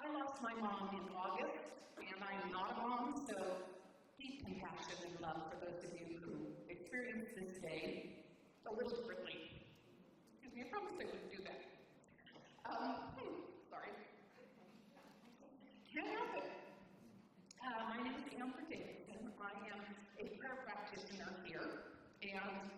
I lost my mom in August, and I'm not a mom, so deep compassion and love for those of you who experienced this day a little differently. Excuse me, I promised I wouldn't do that. Sorry. Can't help it. My name is Amber Davidson. I am a prayer practitioner here, and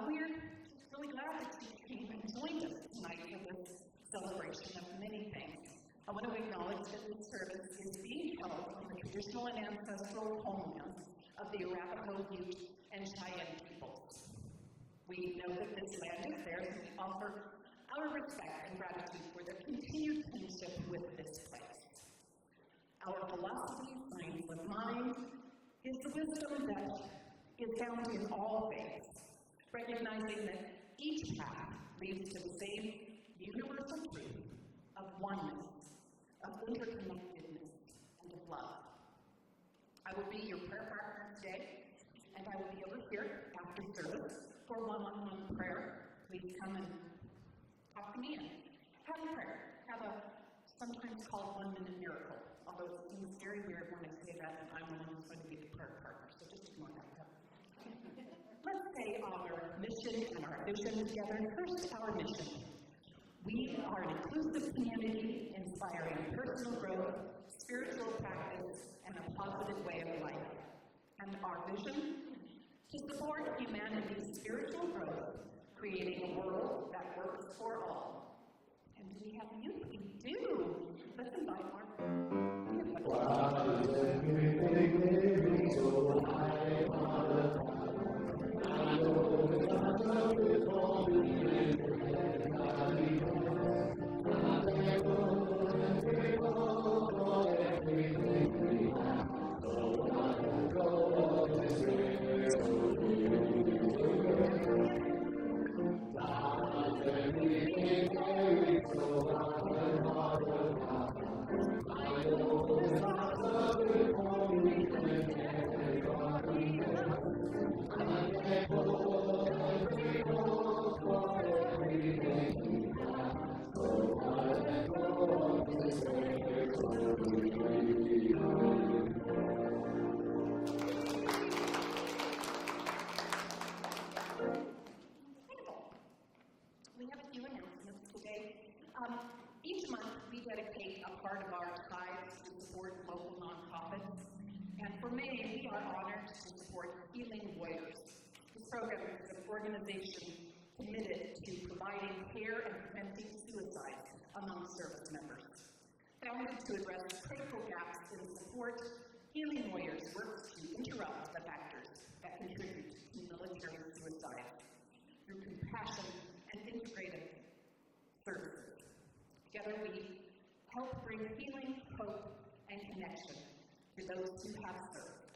we're just really glad that you came and joined us tonight for this celebration of many things. I want to acknowledge that this service is being held on the traditional and ancestral homelands of the Arapaho, Ute, and Cheyenne peoples. We know that this land is theirs, and we offer our respect and gratitude for their continued kinship with this place. Our philosophy, science of mind, is the wisdom that is found in all faiths, recognizing that each path leads to the same universal truth of oneness, of interconnectedness, and of love. I will be your prayer partner today, and I will be over here after service for one-on-one prayer. Please come and talk to me and have a prayer. Have a sometimes called 1-minute miracle, although it seems very weird when I say that and I'm the one who's going to be the prayer partner, so just ignore that. Let's say our mission and our vision together. First, our mission. We are an inclusive community inspiring personal growth, spiritual practice, and a positive way of life. And our vision? To support humanity's spiritual growth, creating a world that works for all. And do we have youth? We do. Let's invite Mark. Each month, we dedicate a part of our tithes to support local nonprofits. And for May, we are honored to support Healing Warriors. This program is an organization committed to providing care and preventing suicide among service members. Founded to address critical gaps in support, Healing Warriors works to interrupt the factors that contribute to military suicide through compassion and integrative services. Together we help bring healing, hope, and connection to those who have served.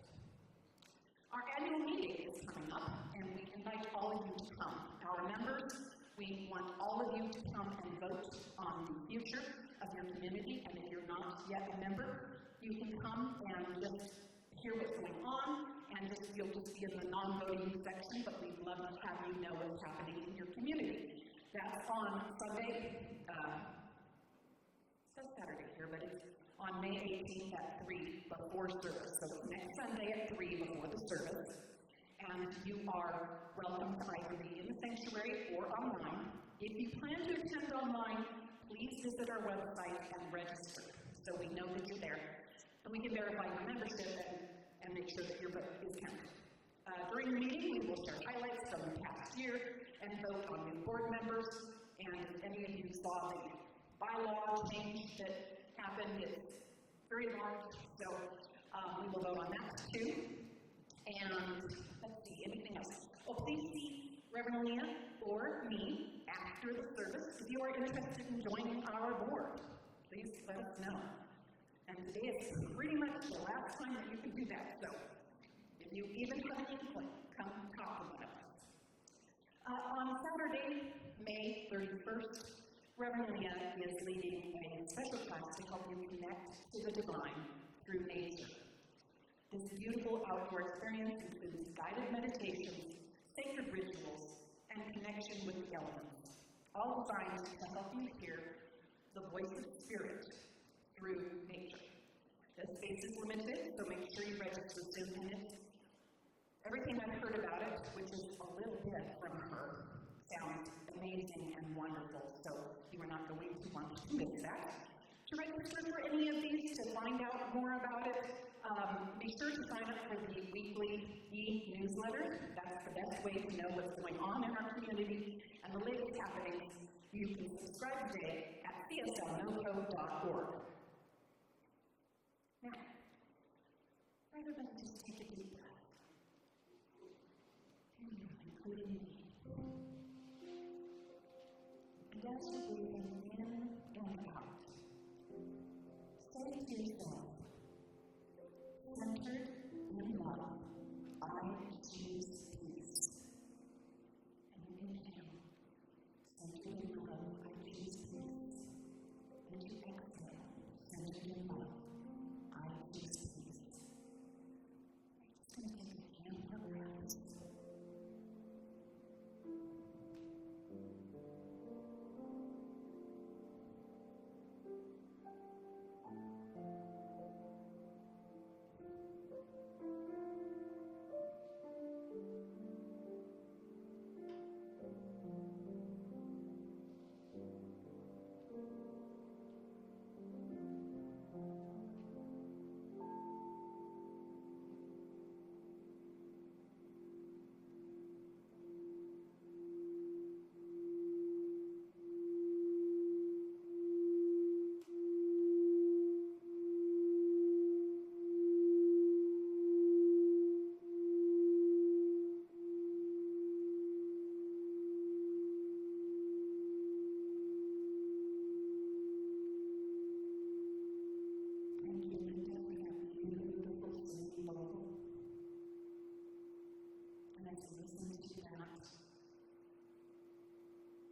Our annual meeting is coming up, and we invite all of you to come. Our members, we want all of you to come and vote on the future of your community, and if you're not yet a member, you can come and just hear what's going on, and you'll just be in the non-voting section, but we'd love to have you know what's happening in your community. That's on Sunday, Saturday here, but it's on May 18th at 3 before service. So it's next Sunday at 3 before the service. And you are welcome to either be in the sanctuary or online. If you plan to attend online, please visit our website and register so we know that you're there. And we can verify your membership and make sure that your vote is counted. During the meeting, we will share highlights from the past year and vote on new board members. And if any of you saw the bylaw change that happened, it's very large, so we will vote on that too. And let's see, anything else? Oh, please see Reverend Leah or me after the service if you are interested in joining our board. Please let us know. And today is pretty much the last time that you can do that, so if you even have an inkling, come talk to one of us. On Saturday, May 31st, Reverend Leah is leading a special class to help you connect to the divine through nature. This beautiful outdoor experience includes guided meditations, sacred rituals, and connection with the elements, all designed to help you hear the voice of spirit through nature. The space is limited, so make sure you register soon. And everything I've heard about it, which is a little bit from her, sounds amazing and wonderful, so you are not going to want to miss that. To register for any of these, to find out more about it, be sure to sign up for the weekly e-newsletter. That's the best way to know what's going on in our community and the latest happenings. You can subscribe today at cslnoco.org. Now, rather than just take a deep breath, as you're breathing in and out, say to yourself, centered in love, I choose peace. And you inhale, centered in love, I choose peace. And you exhale, centered in love, I choose peace. Just going to take a handful of breaths.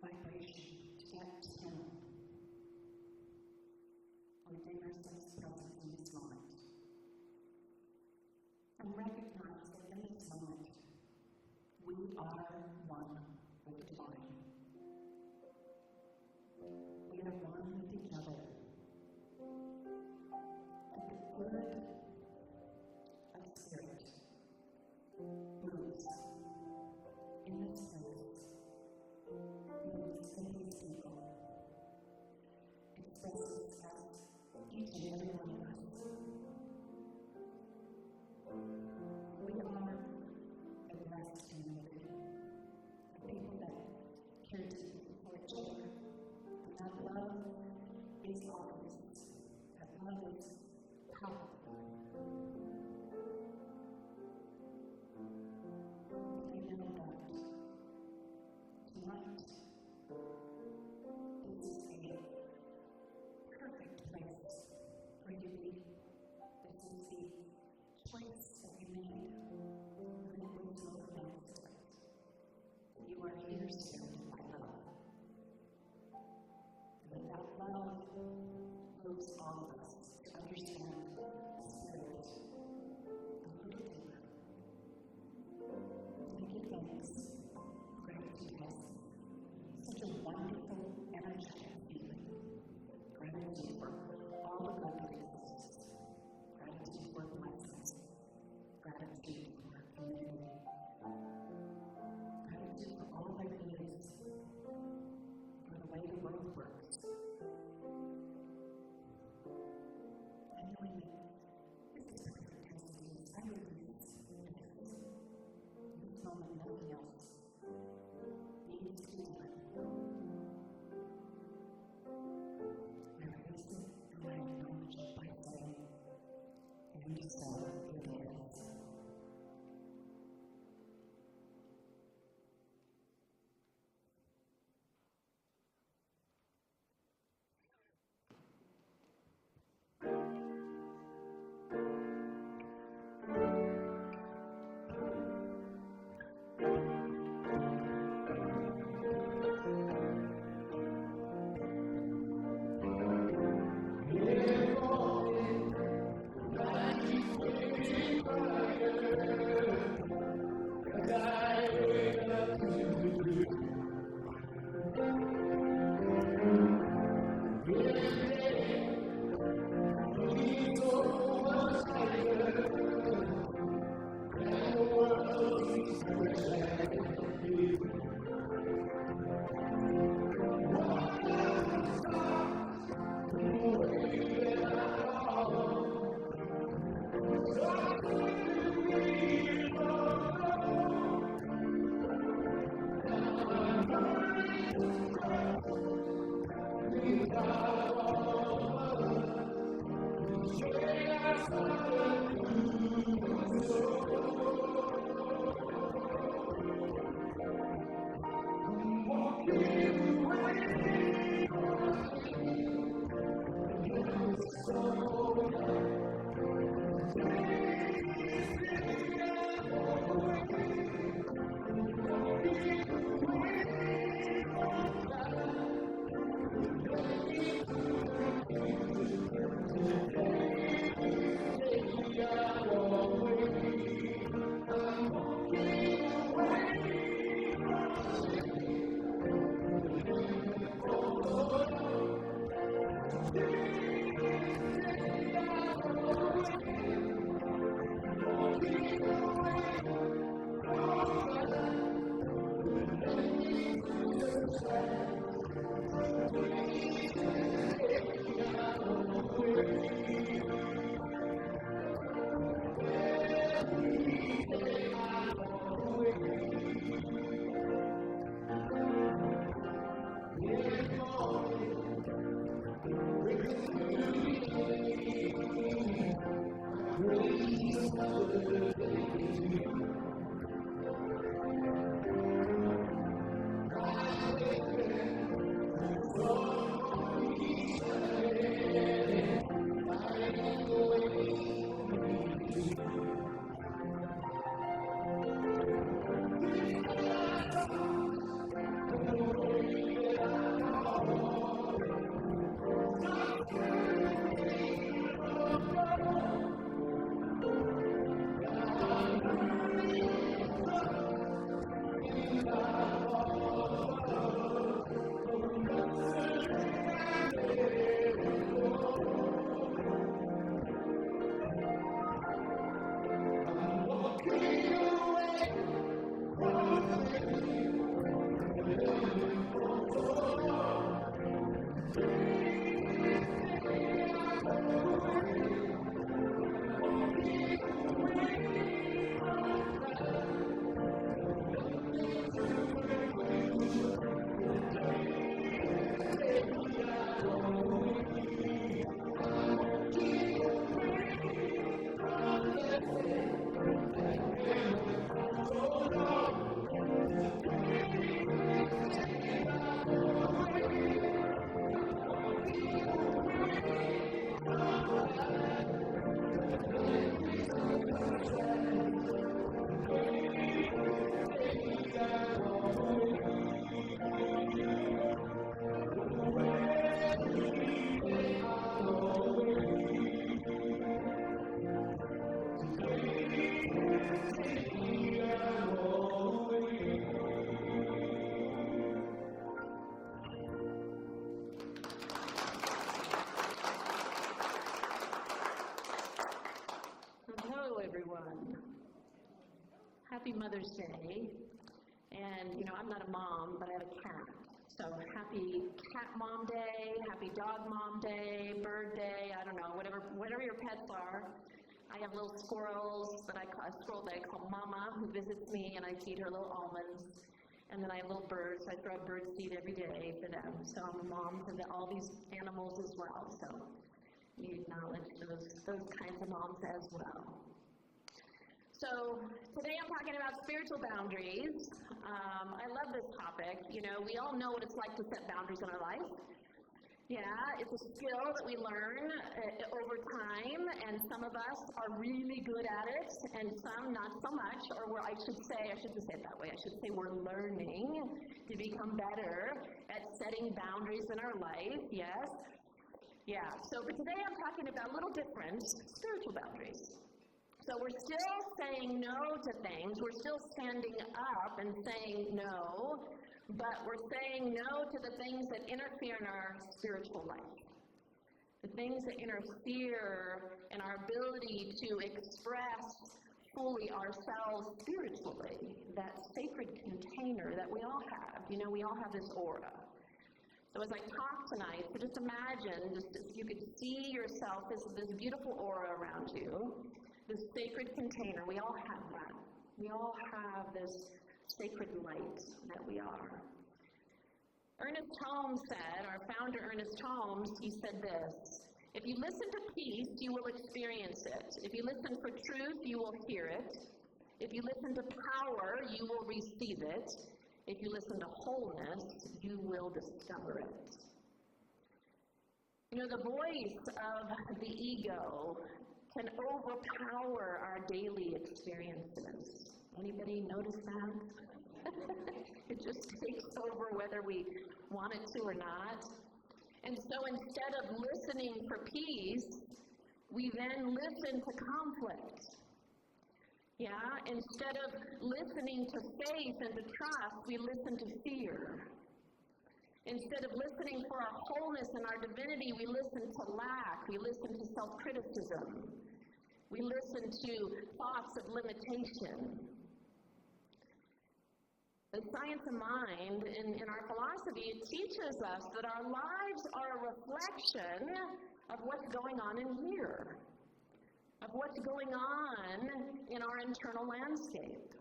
Vibration to get to Him. We bring ourselves present in this moment. And recognize that in this moment, we are one with the divine. We are one with each other. And the good of Spirit moves in this place. Moves in these people, expresses as each and every one of us. We are a blessed community, a people that care deeply for each other, and that love is ours, that love is powerful. We know that tonight, this is a perfect place for you to be. This is the place that you made, and it brings no thanks to it. You are here surrounded by love. And that love moves all of us to understand the Spirit of who to do. Thank you, thanks. Gratitude has such a wonderful, energetic feeling. Gratitude for all the love that exists. Gratitude for blessings. Gratitude for our community. Gratitude for all there is. For the way the world works. And knowing that this is perfect as it is. I release it is. In this moment, nothing else needs to be done. I release it and I acknowledge it by saying, and so it is. everyone. Happy Mother's Day. And, I'm not a mom, but I have a cat. So happy Cat Mom Day, happy Dog Mom Day, Bird Day, I don't know, whatever your pets are. I have little squirrels a squirrel that I call Mama, who visits me, and I feed her little almonds. And then I have little birds. I throw bird seed every day for them. So I'm a mom to all these animals as well. So we acknowledge those kinds of moms as well. So today I'm talking about spiritual boundaries. I love this topic. We all know what it's like to set boundaries in our life. Yeah, it's a skill that we learn over time, and some of us are really good at it, and some not so much, or I shouldn't say it that way. I should say we're learning to become better at setting boundaries in our life, yes? Yeah, so but today I'm talking about a little different spiritual boundaries. So we're still saying no to things, we're still standing up and saying no, but we're saying no to the things that interfere in our spiritual life. The things that interfere in our ability to express fully ourselves spiritually, that sacred container that we all have. We all have this aura. So as I talk tonight, so just imagine, if you could see yourself as this beautiful aura around you, this sacred container. We all have that. We all have this sacred light that we are. Ernest Holmes said, our founder Ernest Holmes, he said this: if you listen to peace, you will experience it. If you listen for truth, you will hear it. If you listen to power, you will receive it. If you listen to wholeness, you will discover it. The voice of the ego can overpower our daily experiences. Anybody notice that? It just takes over whether we want it to or not. And so instead of listening for peace, we then listen to conflict. Yeah, instead of listening to faith and to trust, we listen to fear. Instead of listening for our wholeness and our divinity, we listen to lack, we listen to self-criticism, we listen to thoughts of limitation. The science of mind, in our philosophy, it teaches us that our lives are a reflection of what's going on in here. of what's going on in our internal landscape.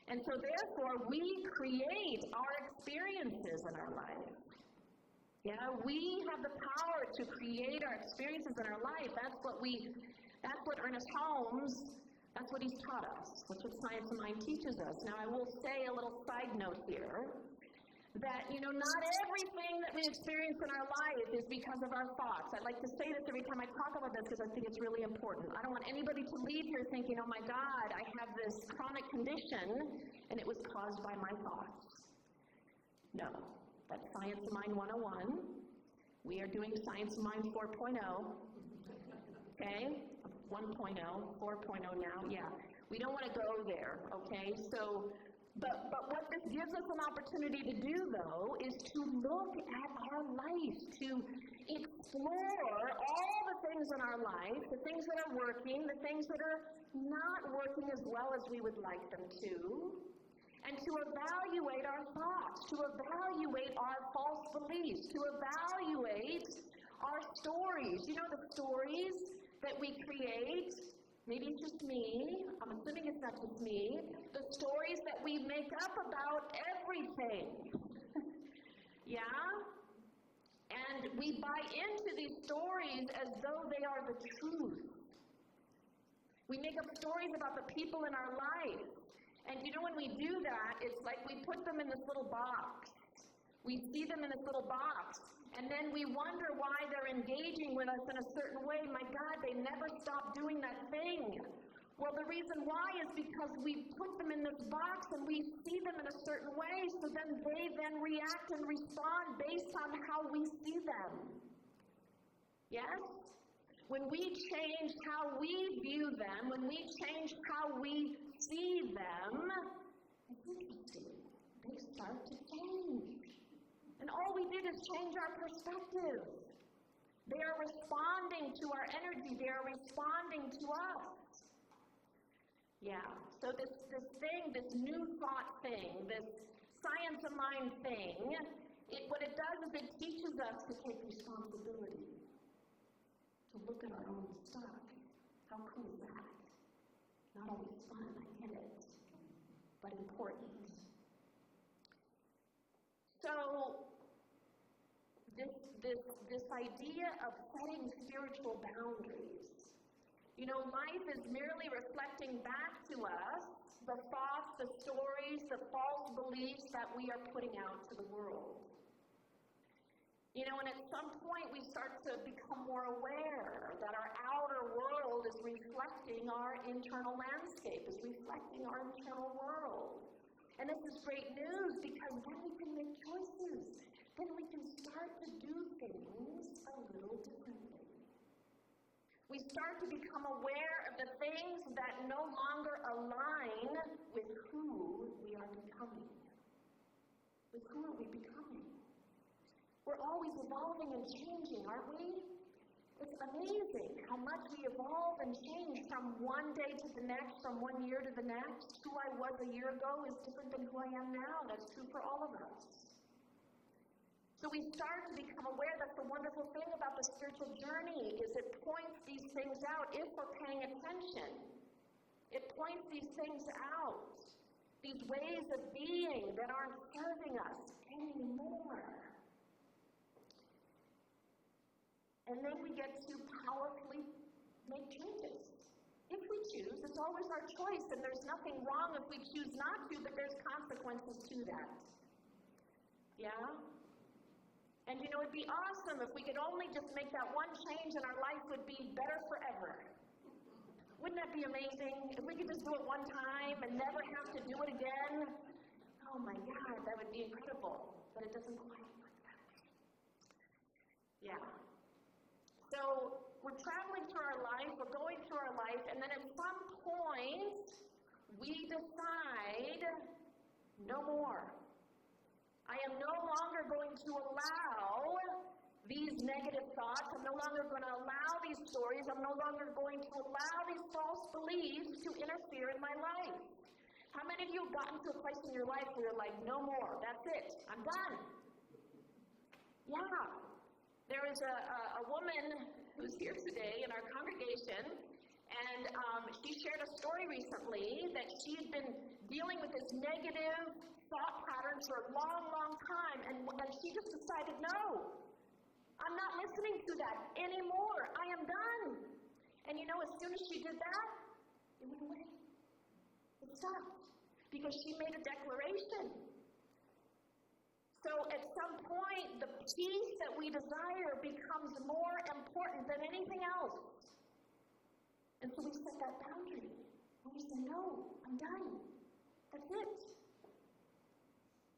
And so therefore, we create our experiences in our life. Yeah, we have the power to create our experiences in our life. That's what Ernest Holmes, that's what he's taught us. That's what Science of Mind teaches us. Now, I will say a little side note here, that, not everything that we experience in our life is because of our thoughts. I like to say this every time I talk about this because I think it's really important. I don't want anybody to leave here thinking, oh my God, I have this chronic condition and it was caused by my thoughts. No, that's Science of Mind 101. We are doing Science of Mind 4.0. Okay? 1.0, 4.0 now, yeah. We don't want to go there, okay? But what this gives us an opportunity to do, though, is to look at our life, to explore all the things in our life, the things that are working, the things that are not working as well as we would like them to, and to evaluate our thoughts, to evaluate our false beliefs, to evaluate our stories. The stories that we create. Maybe it's just me. I'm assuming it's not just me. The stories that we make up about everything. Yeah? And we buy into these stories as though they are the truth. We make up stories about the people in our life. And when we do that, it's like we put them in this little box. We see them in this little box. And then we wonder why they're engaging with us in a certain way. My God, they never stop doing that thing. Well, the reason why is because we put them in this box and we see them in a certain way, so then they then react and respond based on how we see them. Yes? When we change how we view them, when we change how we see them, it's interesting. They start to change. And all we did is change our perspective. They are responding to our energy. They are responding to us. Yeah, so this new thought thing, this Science of Mind thing, what it does is it teaches us to take responsibility, to look at our own stuff. How cool is that? Not always fun, I get it, but important. So, this idea of setting spiritual boundaries. Life is merely reflecting back to us the thoughts, the stories, the false beliefs that we are putting out to the world. And at some point we start to become more aware that our outer world is reflecting our internal landscape, is reflecting our internal world. And this is great news because then we can make choices. Then we can start to do things a little differently. We start to become aware of the things that no longer align with who we are becoming. With who are we becoming? We're always evolving and changing, aren't we? It's amazing how much we evolve and change from one day to the next, from 1 year to the next. Who I was a year ago is different than who I am now. That's true for all of us. So we start to become aware that the wonderful thing about the spiritual journey is it points these things out if we're paying attention. It points these things out, these ways of being that aren't serving us anymore. And then we get to powerfully make changes. If we choose, it's always our choice, and there's nothing wrong if we choose not to, but there's consequences to that. Yeah? And it'd be awesome if we could only just make that one change and our life would be better forever. Wouldn't that be amazing? If we could just do it one time and never have to do it again. Oh my God, that would be incredible. But it doesn't quite work that way. Yeah. So we're traveling through our life, we're going through our life, and then at some point we decide no more. I am no longer going to allow these negative thoughts. I'm no longer going to allow these stories. I'm no longer going to allow these false beliefs to interfere in my life. How many of you have gotten to a place in your life where you're like, no more, that's it, I'm done? Yeah. There is a woman who's here today in our congregation, And she shared a story recently that she had been dealing with this negative thought pattern for a long, long time, and she just decided, no, I'm not listening to that anymore. I am done. And you know, as soon as she did that, it went away. It stopped. Because she made a declaration. So at some point, the peace that we desire becomes more important than anything else. And so we set that boundary. And we say, no, I'm done. That's it.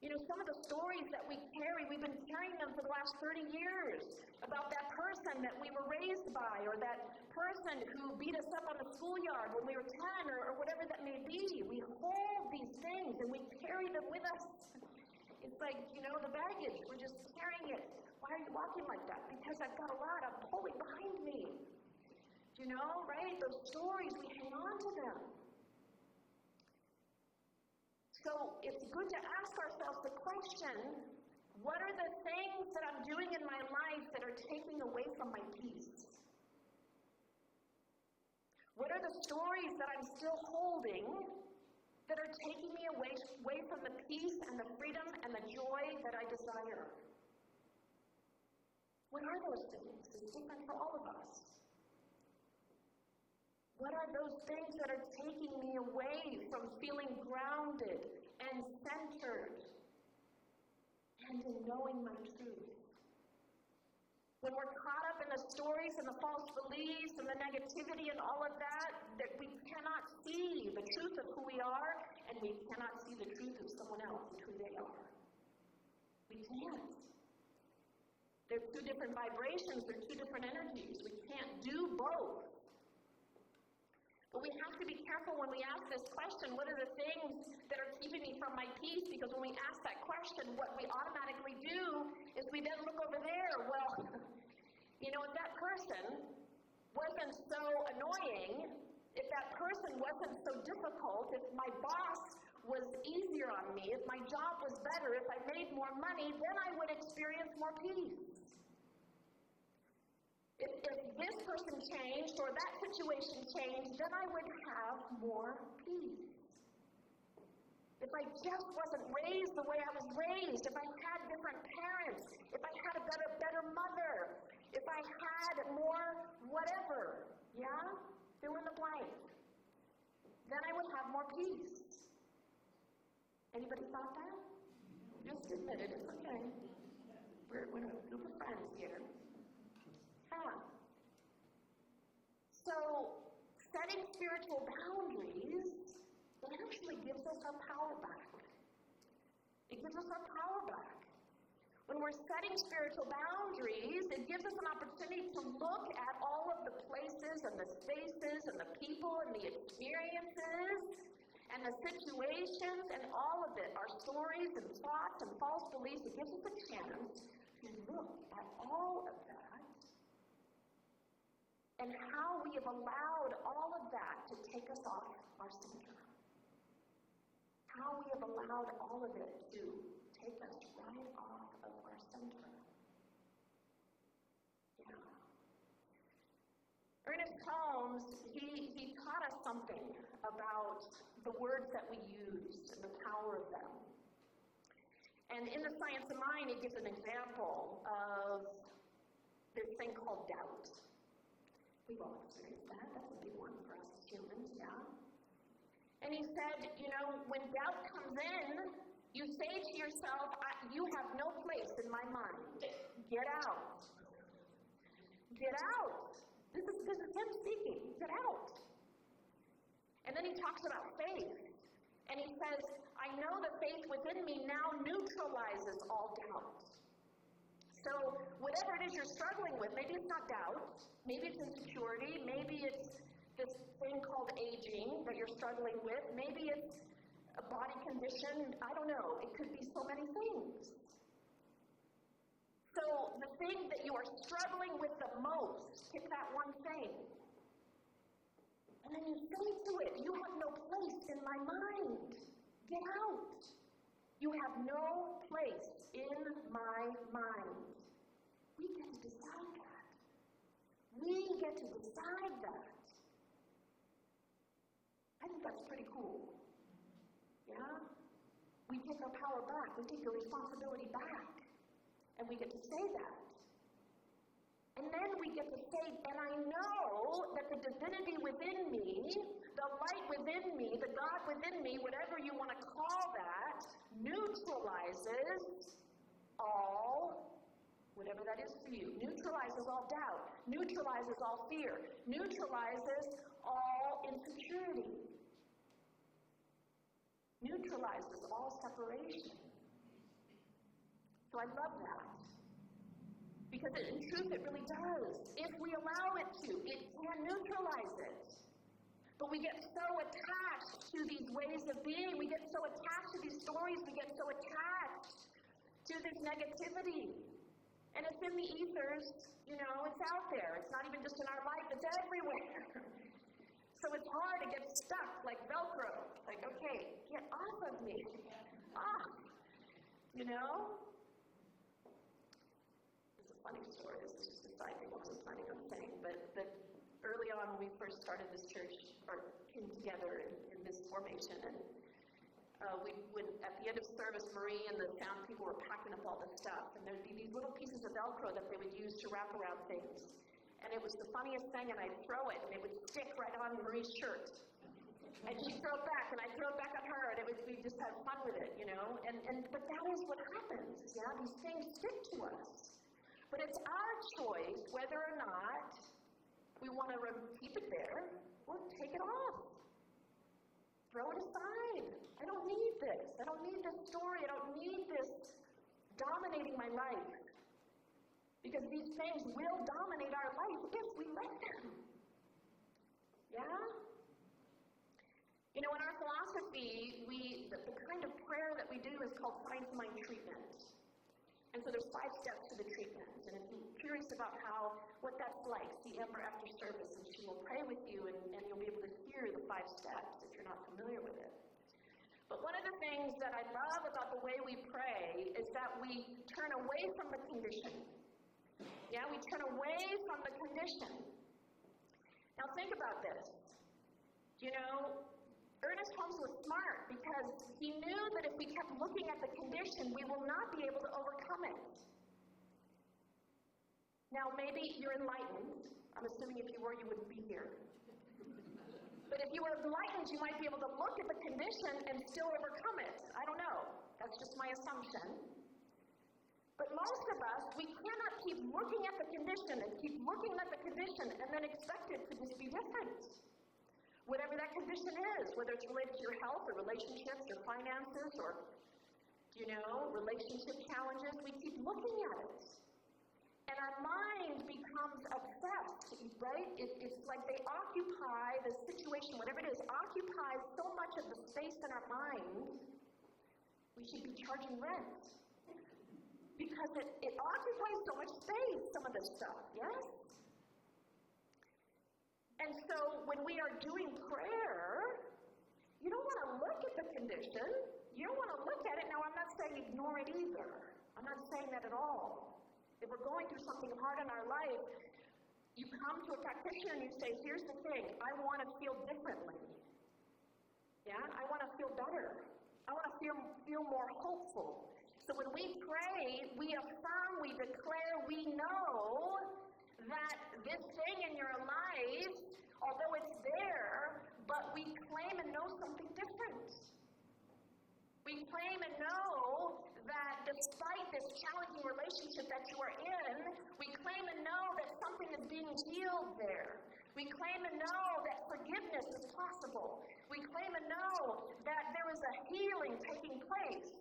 You know, some of the stories that we carry, we've been carrying them for the last 30 years about that person that we were raised by, or that person who beat us up on the schoolyard when we were 10, or whatever that may be. We hold these things and we carry them with us. It's like, you know, the baggage, we're just carrying it. Why are you walking like that? Because I've got a lot I'm pulling behind me. You know, right? Those stories, we hang on to them. So it's good to ask ourselves the question, what are the things that I'm doing in my life that are taking away from my peace? What are the stories that I'm still holding that are taking me away from the peace and the freedom and the joy that I desire? What are those things? It's different for all of us. What are those things that are taking me away from feeling grounded and centered and in knowing my truth? When we're caught up in the stories and the false beliefs and the negativity and all of that, that we cannot see the truth of who we are, and we cannot see the truth of someone else and who they are. We can't. They're two different vibrations, they're two different energies. We can't do both. But we have to be careful when we ask this question, what are the things that are keeping me from my peace? Because when we ask that question, what we automatically do is we then look over there. Well, you know, if that person wasn't so annoying, if that person wasn't so difficult, if my boss was easier on me, if my job was better, if I made more money, then I would experience more peace. If this person changed or that situation changed, then I would have more peace. If I just wasn't raised the way I was raised, if I had different parents, if I had a better mother, if I had more whatever, yeah? Fill in the blank. Then I would have more peace. Anybody thought that? Just admit it, it's okay. We're a group of friends here. So, setting spiritual boundaries, it actually gives us our power back. It gives us our power back. When we're setting spiritual boundaries, it gives us an opportunity to look at all of the places and the spaces and the people and the experiences and the situations and all of it, our stories and thoughts and false beliefs. It gives us a chance to look at all of that and how we have allowed all of that to take us off our center. How we have allowed all of it to take us right off of our center. Yeah. Ernest Holmes, he taught us something about the words that we use and the power of them. And in The Science of Mind, he gives an example of this thing called doubt. We've all experienced that. That's a big one for us as humans, yeah? And he said, you know, when doubt comes in, you say to yourself, you have no place in my mind. Get out. Get out. This is him speaking. Get out. And then he talks about faith. And he says, I know the faith within me now neutralizes all doubt. So whatever it is you're struggling with, maybe it's not doubt, maybe it's insecurity, maybe it's this thing called aging that you're struggling with, maybe it's a body condition, I don't know, it could be so many things. So the thing that you are struggling with the most, pick that one thing. And then you say to it, you have no place in my mind. Get out. You have no place in my mind. We get to decide that. We get to decide that. that's pretty cool. Yeah? We take our power back. We take the responsibility back. And we get to say that. And then we get to say, and I know that the divinity within me, the light within me, the God within me, whatever you want to call that, neutralizes all, whatever that is for you, neutralizes all doubt, neutralizes all fear, neutralizes all insecurity, neutralizes all separation. So I love that. Because in truth, it really does. If we allow it to, it can neutralize it. But we get so attached to these ways of being, we get so attached to these stories, we get so attached to this negativity. And it's in the ethers, it's out there. It's not even just in our life, it's everywhere. So it's hard to get stuck like Velcro. Like, okay, get off of me. Off. Funny story. This is just a side thing I wasn't planning on saying, but early on when we first started this church, or came together in this formation, and we would, at the end of service, Marie and the sound people were packing up all the stuff, and there'd be these little pieces of Velcro that they would use to wrap around things. And it was the funniest thing, and I'd throw it, and it would stick right on Marie's shirt. And she'd throw it back, and I'd throw it back on her, and we just had fun with it, But that is what happens, yeah? These things stick to us. But it's our choice whether or not we want to keep it there or take it off. Throw it aside. I don't need this. I don't need this story. I don't need this dominating my life. Because these things will dominate our life if we let them. Yeah? In our philosophy, the kind of prayer that we do is called Science Mind Treatment. And so there's 5 steps to the treatment. And if you're curious about what that's like, see Amber after service, and she will pray with you, and you'll be able to hear the 5 steps if you're not familiar with it. But one of the things that I love about the way we pray is that we turn away from the condition. Yeah, we turn away from the condition. Now think about this. Ernest Holmes was smart because he knew that if we kept looking at the condition, we will not be able to overcome it. Now, maybe you're enlightened. I'm assuming if you were, you wouldn't be here. But if you were enlightened, you might be able to look at the condition and still overcome it. I don't know. That's just my assumption. But most of us, we cannot keep looking at the condition and keep looking at the condition and then expect it to just be different. Whatever that condition is, whether it's related to your health or relationships or finances or, relationship challenges, we keep looking at it. And our mind becomes obsessed, right? It's like they occupy the situation, whatever it is, occupies so much of the space in our mind, we should be charging rent. Because it occupies so much space, some of this stuff, yes? And so when we are doing prayer, you don't want to look at the condition. You don't want to look at it. Now, I'm not saying ignore it either. I'm not saying that at all. If we're going through something hard in our life, you come to a practitioner and you say, here's the thing, I want to feel differently. Yeah? I want to feel better. I want to feel more hopeful. So when we pray, we affirm, we declare, we know that this thing in your life, although it's there, but we claim and know something different. We claim and know that despite this challenging relationship that you are in, we claim and know that something is being healed there. We claim and know that forgiveness is possible. We claim and know that there is a healing taking place.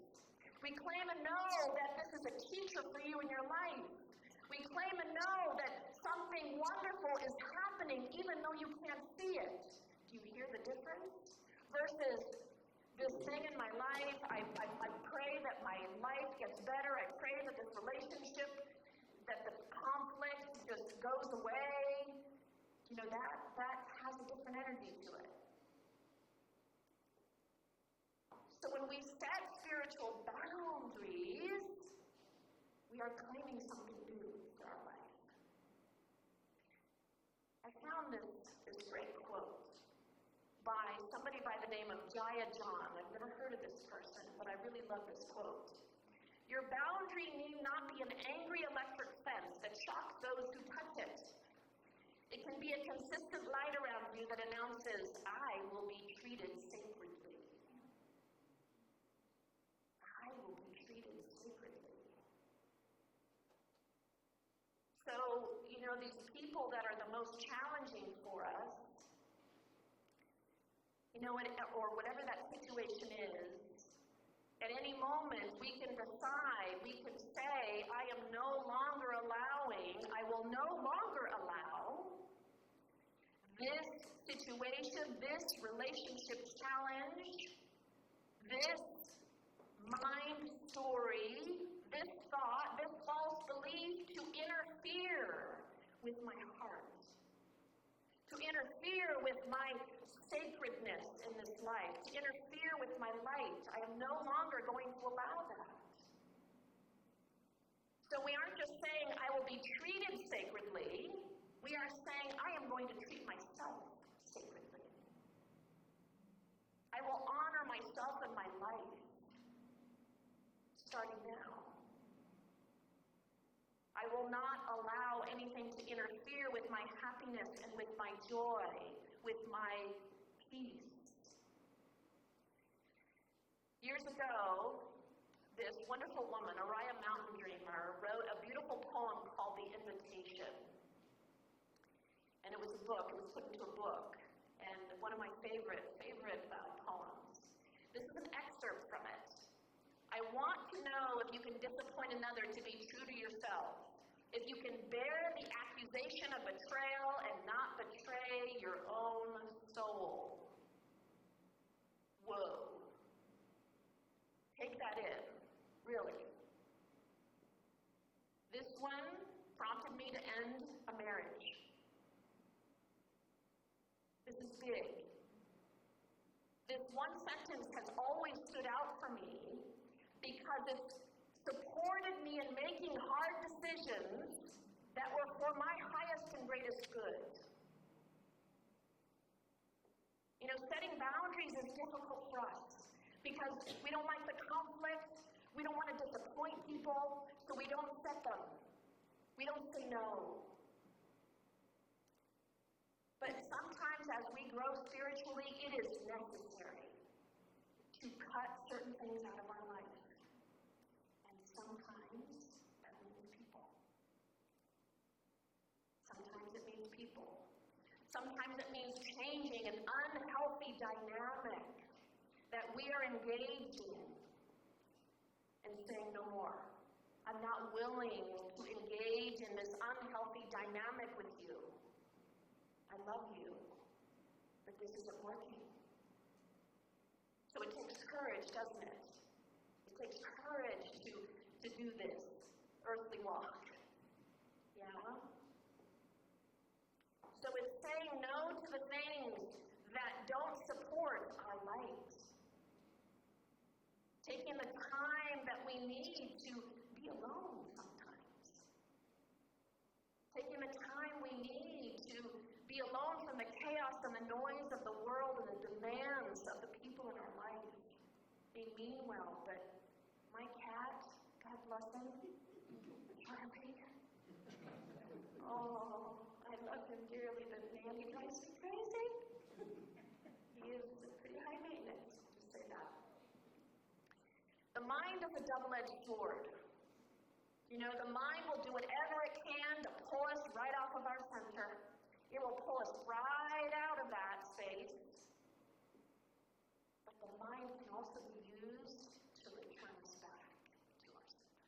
We claim and know that this is a teacher for you in your life. We claim and know that something wonderful is happening even though you can't see it. Do you hear the difference? Versus this thing in my life, I pray that my life gets better. I pray that this relationship, that the conflict just goes away. That has a different energy to it. So when we set spiritual boundaries, we are claiming something new for our life. I found this great quote by somebody by the name of Jaya John. I've never heard of this person, but I really love this quote. Your boundary need not be an angry electric fence that shocks those who touch it. It can be a consistent light around you that announces, I will be treated sacredly. I will be treated sacredly. So, these people that are the most challenging for us, or whatever that situation is, at any moment we can decide, we can say, I am no longer allowing, I will no longer allow this situation, this relationship challenge, this mind story, this thought, this false belief to interfere with my heart, to interfere with my sacredness in this life, to interfere with my light. I am no longer going to allow that. So we aren't just saying I will be treated sacredly, we are saying I am going to treat myself sacredly. I will honor myself and my life, starting now. I will not allow anything to interfere with my happiness and with my joy, with my peace. Years ago, this wonderful woman, Araya Mountain Dreamer, wrote a beautiful poem called The Invitation. And it was a book, it was put into a book, and one of my favorite poems. This is an excerpt from it. I want to know if you can disappoint another to be true to yourself. If you can bear the accusation of betrayal and not betray your own soul. Whoa. Take that in, really. This one prompted me to end a marriage. This is big. This one sentence has always stood out for me because it supported me in making hard decisions that were for my highest and greatest good. Setting boundaries is difficult for us because we don't like the conflict, we don't want to disappoint people, so we don't set them. We don't say no. But sometimes as we grow spiritually, it is necessary to cut certain things out of our life. And sometimes that means people. Sometimes it means people. Sometimes it means changing an unhealthy dynamic that we are engaged in and saying no more. I'm not willing to engage in this unhealthy dynamic with you. I love you, but this isn't working. So it takes courage, doesn't it? It takes courage to do this earthly walk. Yeah? So it's saying no to the things that don't support our light. Taking the time that we need to be alone sometimes. Taking the time we need to be alone from the chaos and the noise of the world and the demands of the people in our life. They mean well, but my cat, God bless him, Charlie, oh, I love him dearly, but man, he drives me crazy. He is pretty high maintenance, just say that. The mind is a double-edged sword. The mind will do whatever it can to pull us right off of our center. It will pull us right out of that space. But the mind can also be used to return us back to our center.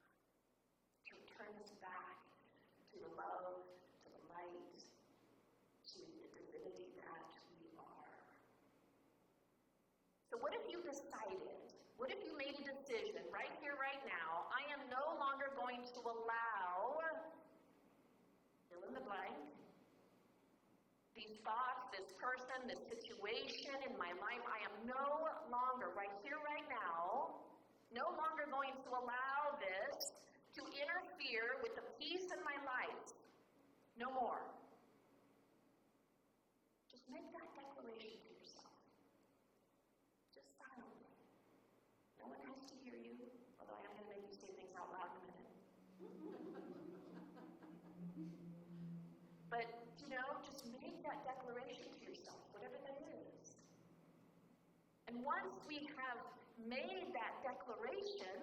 To return us back to the love, to the light, to the divinity that we are. So what if you decided, what if you made a decision right here, right now, I am no longer going to allow, fill in the blank, these thoughts, this person, this situation in my life, I am no longer, right here, right now, no longer going to allow this to interfere with the peace in my life. No more. Just make that declaration to yourself. once we have made that declaration,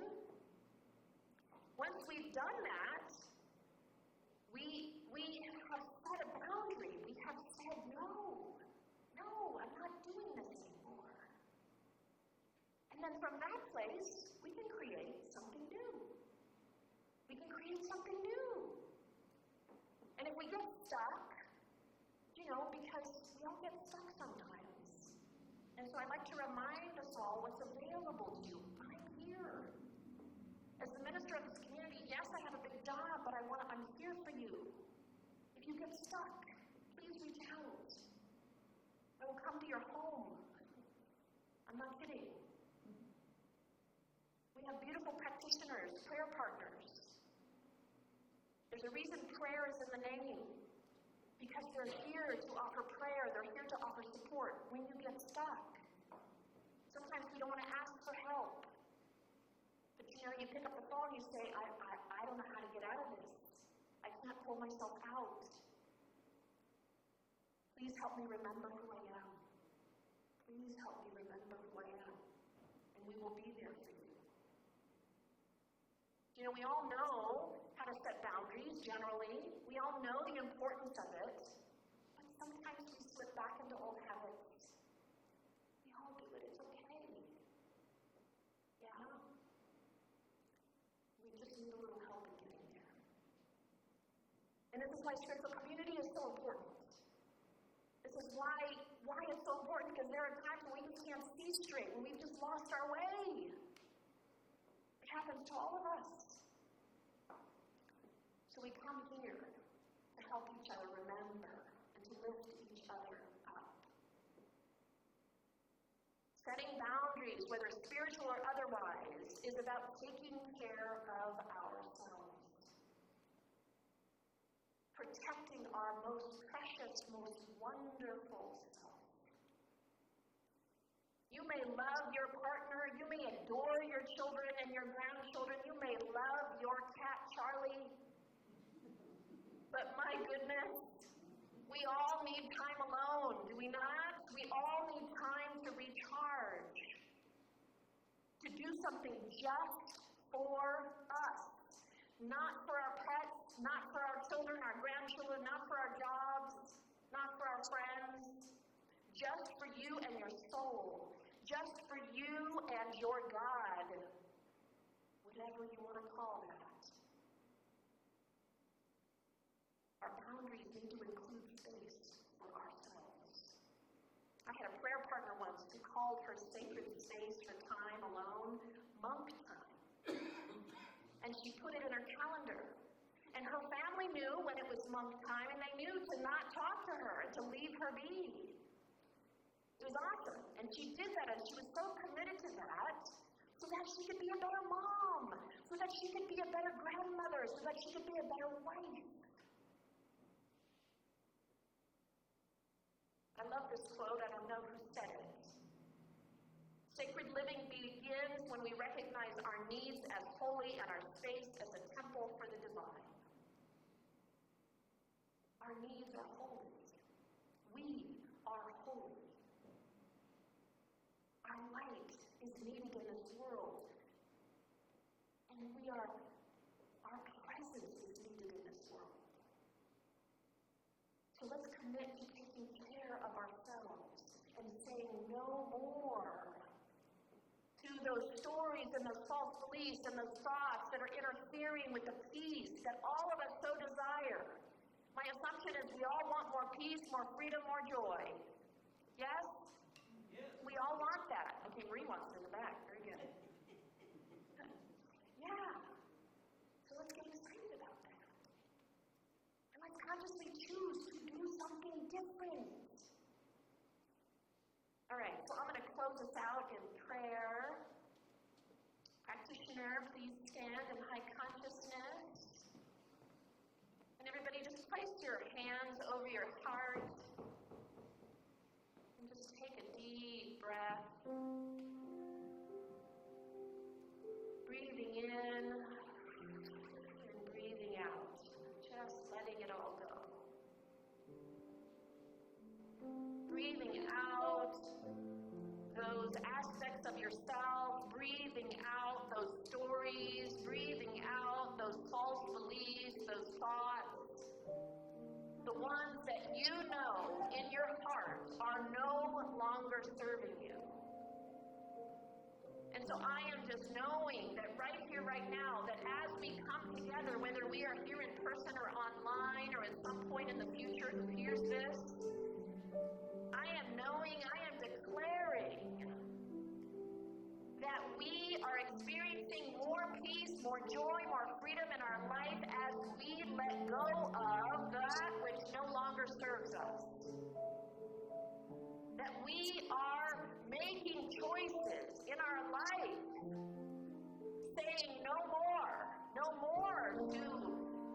once we've done that, we have set a boundary. We have said, no, I'm not doing this anymore. And then from that place, we can create something new. We can create something new. And if we get stuck, because we all get stuck sometimes. And so I'd like to remind us all what's available to you. I'm here. As the minister of this community, yes, I have a big job, but I'm here for you. If you get stuck, please reach out. I will come to your home. I'm not kidding. We have beautiful practitioners, prayer partners. There's a reason prayer is in the name. Because they're here to offer prayer. They're here to offer support when you get stuck. Sometimes we don't want to ask for help. But you pick up the phone and you say, I don't know how to get out of this. I can't pull myself out. Please help me remember who I am. Please help me remember who I am. And we will be there for you. We all know how to set boundaries, generally. We all know the importance of it. But sometimes we slip back into old habits. We all do it. It's okay. Yeah? We just need a little help in getting there. And this is why spiritual community is so important. This is why it's so important, because there are times when we just can't see straight, when we've just lost our way. It happens to all of us. So we come here to help each other remember and to lift each other up. Setting boundaries, whether spiritual or otherwise, is about taking care of ourselves. Protecting our most precious, most wonderful self. You may love your partner, you may adore your children and your grandchildren, you may love your cat, Charlie. But my goodness, we all need time alone, do we not? We all need time to recharge, to do something just for us, not for our pets, not for our children, our grandchildren, not for our jobs, not for our friends, just for you and your soul, just for you and your God, whatever you want to call that. Our boundaries need to include space for ourselves. I had a prayer partner once who called her sacred space for time alone monk time. And she put it in her calendar. And her family knew when it was monk time, and they knew to not talk to her and to leave her be. It was awesome. And she did that, and she was so committed to that so that she could be a better mom, so that she could be a better grandmother, so that she could be a better wife. I love this quote. I don't know who said it. Sacred living begins when we recognize our needs as holy and our space as a temple for the divine. Our needs are holy. We are holy. Our light is needed in this world. And our presence is needed in this world. So let's commit to taking care of ourselves and saying no more to those stories and those false beliefs and those thoughts that are interfering with the peace that all of us so desire. My assumption is we all want more peace, more freedom, more joy. Yes? Yes. We all want that. Okay, Marie wants it in the back. Very good. Yeah. So let's get excited about that. And let's consciously choose to do something different. All right, so I'm going to close us out in prayer. Practitioner, please stand in high consciousness. And everybody just place your hands over your heart. And just take a deep breath. Breathing in and breathing out. Just letting it all go. Breathing out the those aspects of yourself, breathing out those stories, breathing out those false beliefs, those thoughts, the ones that you know in your heart are no longer serving you. And so I am just knowing that right here, right now, that as we come together, whether we are here in person or online or at some point in the future who hears this, I am knowing, I am declaring that we are experiencing more peace, more joy, more freedom in our life as we let go of that which no longer serves us. That we are making choices in our life, saying no more to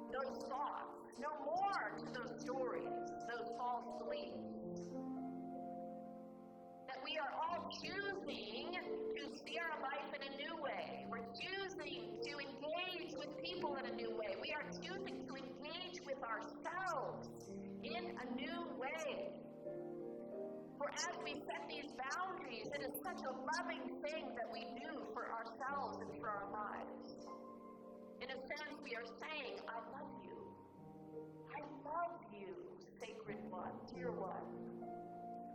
those thoughts, no more to those stories, those false beliefs. That we are all choosing to see our life in a new way. We're choosing to engage with people in a new way. We are choosing to engage with ourselves in a new way. For as we set these boundaries, it is such a loving thing that we do for ourselves and for our lives. In a sense, we are saying, I love you. I love you, sacred one, dear one.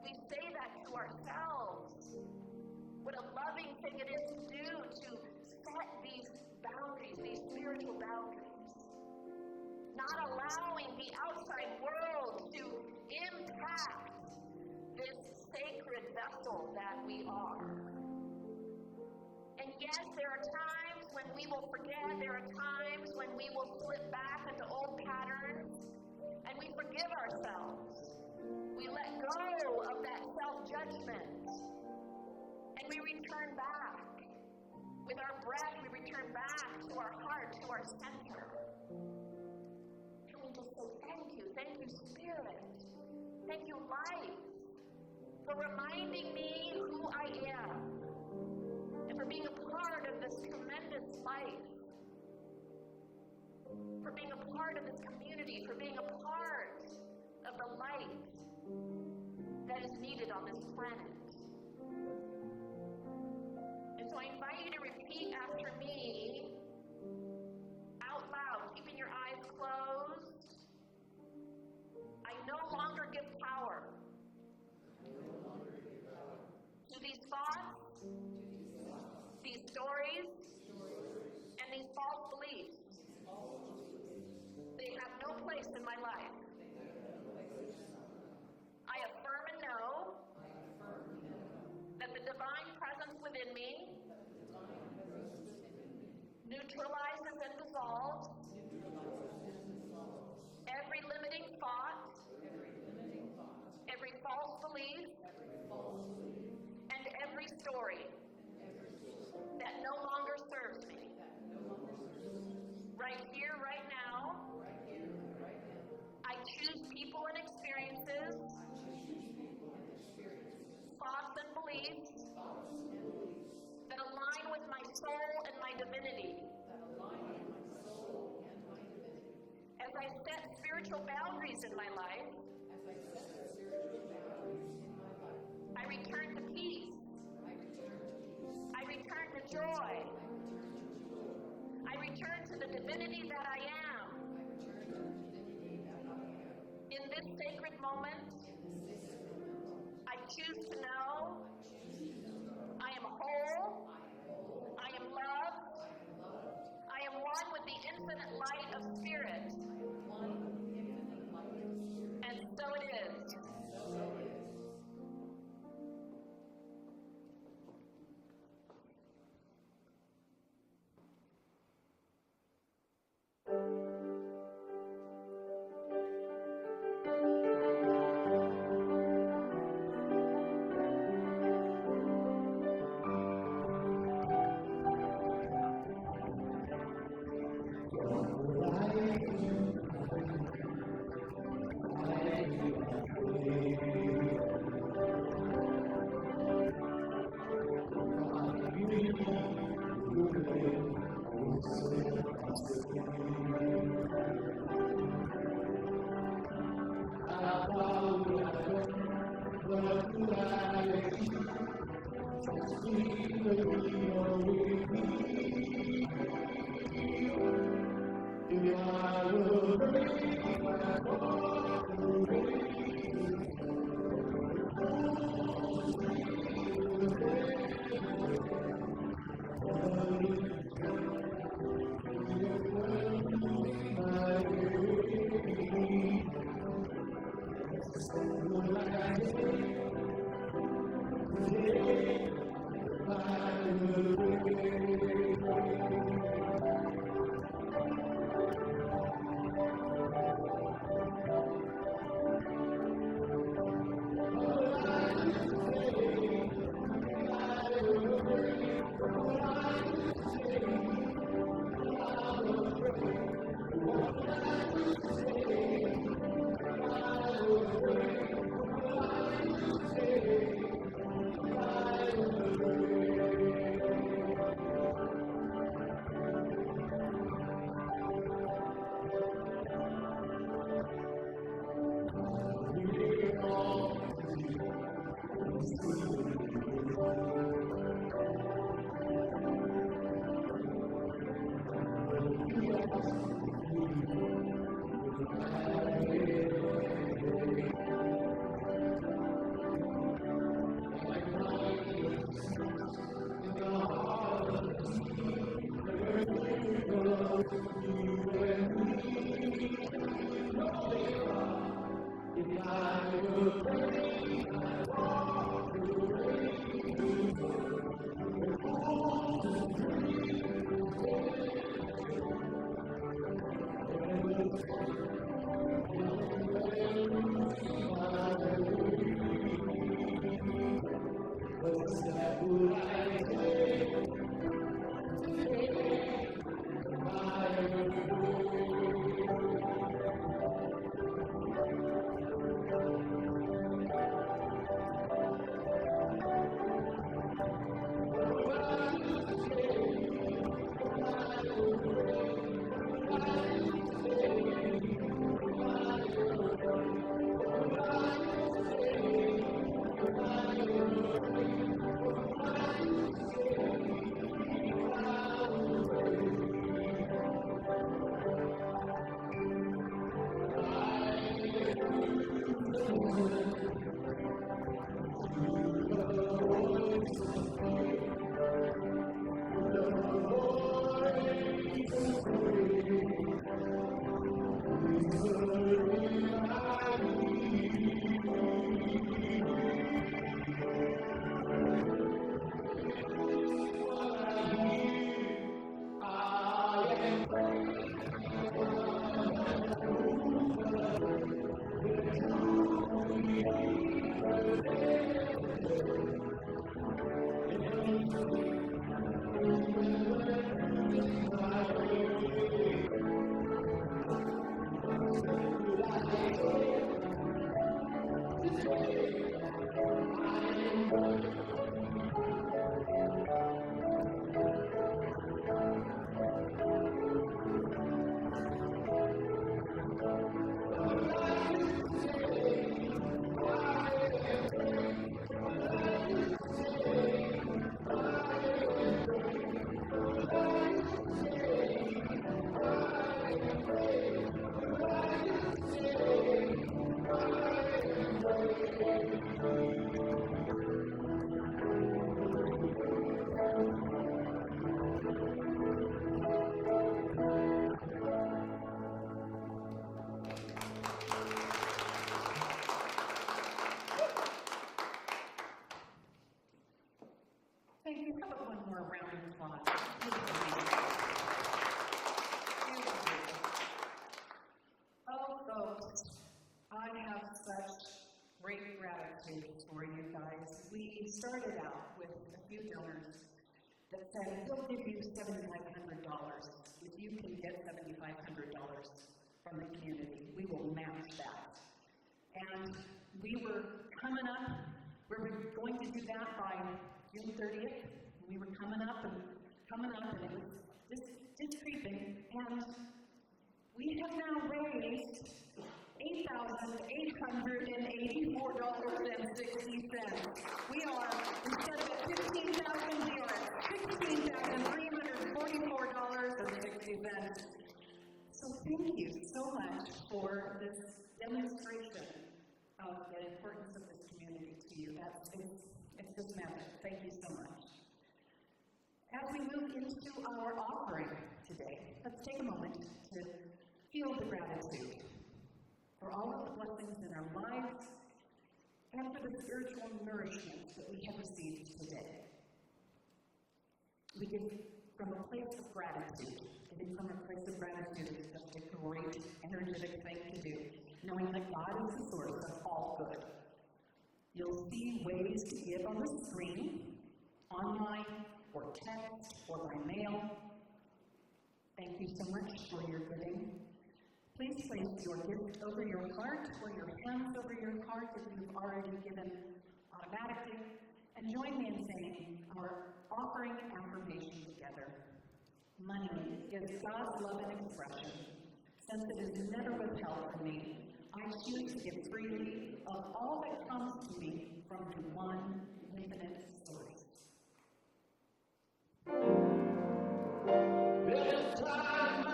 We say that to ourselves. What a loving thing it is to do, to set these boundaries, these spiritual boundaries. Not allowing the outside world to impact this sacred vessel that we are. And yes, there are times when we will forget, there are times when we will slip back into old patterns, and we forgive ourselves. We let go of that self-judgment, and we return back. With our breath, we return back to our heart, to our center. And we just say, thank you, Spirit. Thank you, life, for reminding me who I am, and for being a part of this tremendous life, for being a part of this community, for being a part of the light that is needed on this planet. And so I invite you to repeat after me, out loud, keeping your eyes closed. I no longer give power to these thoughts, these stories, and these false beliefs. They have no place in my life. I affirm and know that the divine presence within me neutralizes and dissolves every limiting thought, every false belief, and every story that no longer serves me. Right here, right now, I choose people and experiences, thoughts and beliefs that align with my soul and my divinity. As I set spiritual boundaries in my life, I return to peace. I return to joy. I return to the divinity that I am. In this sacred moment, I choose to know I am whole, I am loved, I am one with the infinite light of Spirit. And so it is. Thank you. How about one more round of applause? Oh, folks, I have such great gratitude for you guys. We started out with a few donors that said, we'll give you $7,500 if you can get $7,500 from the community. We will match that. And we were coming up, we were going to do that by June 30th. We were coming up, and it was just creeping. And we have now raised $8,884.60. We are, instead of $15,000, for this demonstration of the importance of this community to you. It's just magic. Thank you so much. As we move into our offering today, let's take a moment to feel the gratitude for all of the blessings in our lives and for the spiritual nourishment that we have received today. We give from a place of gratitude. Giving from a place of gratitude is just a great, energetic thing to do, knowing that God is the source of all good. You'll see ways to give on the screen, online, or text, or by mail. Thank you so much for your giving. Please place your gift over your heart or your hands over your heart if you've already given automatically. And join me in saying our offering affirmation together. Money is God's love and expression. Since it is never withheld from me, I choose to give freely of all that comes to me from the one infinite source. This time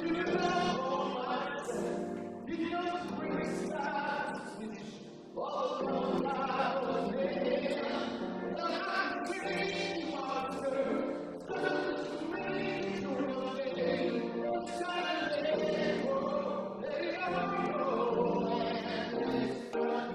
you know myself, you just bring satisfaction all the time. And I'm feeling myself, just make your day, Saturday, oh, let it go, and it's done.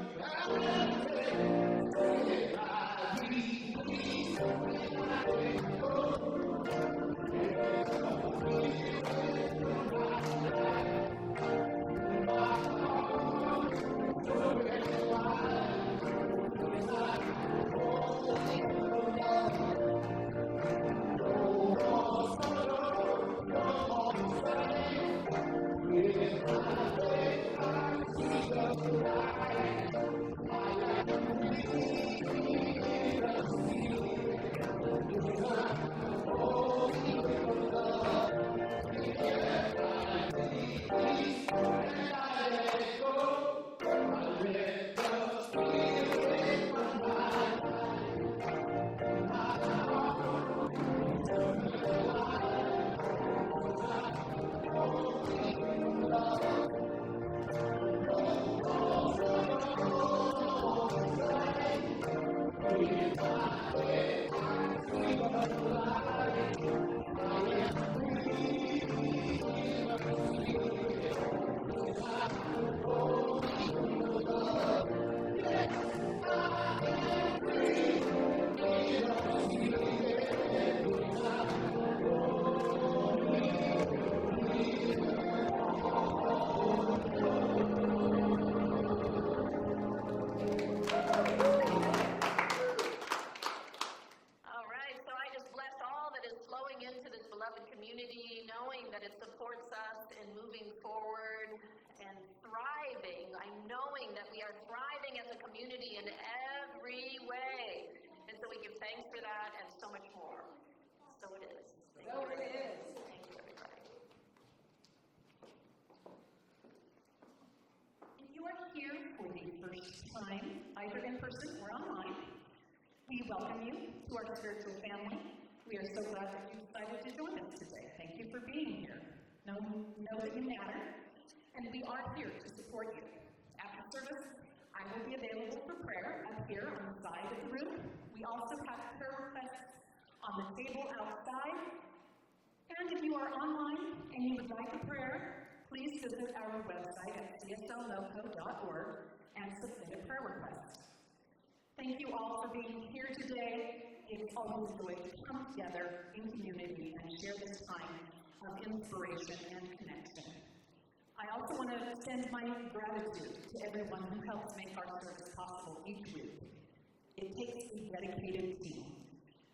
Either in person or online, we welcome you to our spiritual family. We are so glad that you decided to join us today. Thank you for being here. Know that you matter, and we are here to support you. After service, I will be available for prayer up here on the side of the room. We also have prayer requests on the table outside. And if you are online and you would like a prayer, please visit our website at cslloco.org and submit a prayer request. Thank you all for being here today. It's always a joy to come together in community and share this time of inspiration and connection. I also want to extend my gratitude to everyone who helps make our service possible each week. It takes a dedicated team.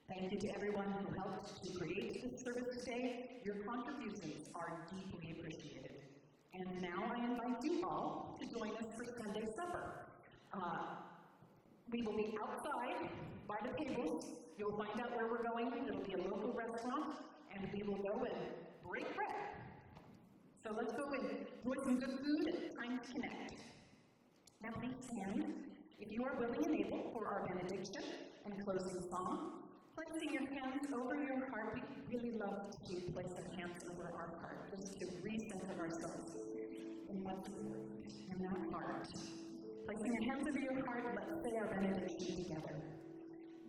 Thank you to everyone who helped to create this service today. Your contributions are deeply appreciated. And now I invite you all to join us for Sunday supper. We will be outside by the tables. You'll find out where we're going. It'll be a local restaurant, and we will go and break bread. So let's go and enjoy some good food and time to connect. Now please stand, if you are willing and able, for our benediction and closing song. Placing your hands over your heart, we really love to place our hands over our heart, just to recenter ourselves in that heart. Placing your hands over your heart, let's say our benediction together.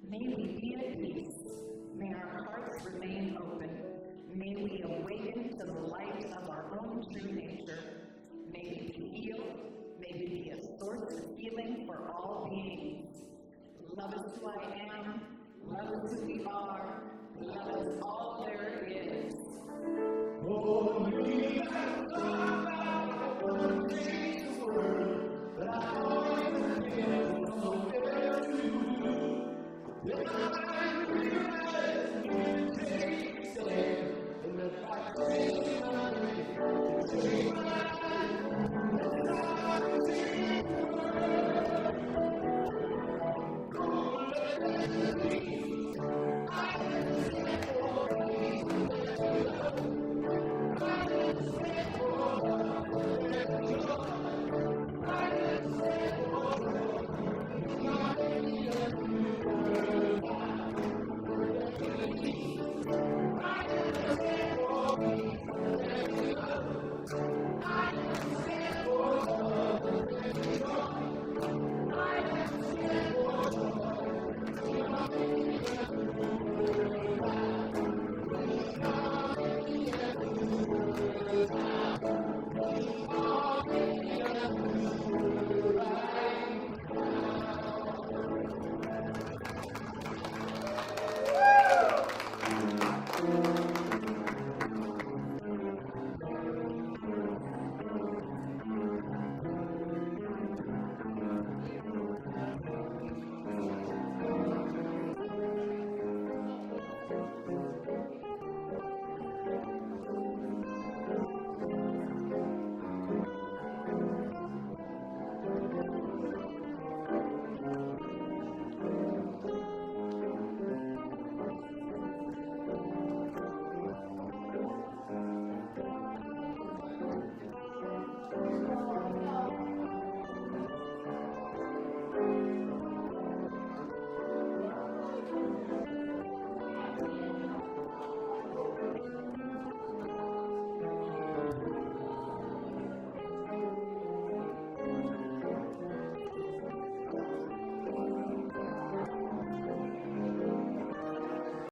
May we be at peace. May our hearts remain open. May we awaken to the light of our own true nature. May we be healed. May we be a source of healing for all beings. Love is who I am. Love is who we are. Love is all there is. Holy and God, Jesus' word, that I always feel so fair to you. When I realize you take me stand, and that I take my name, take my life, and I take your word. Oh, let me, I can stand for you. I can stand for you.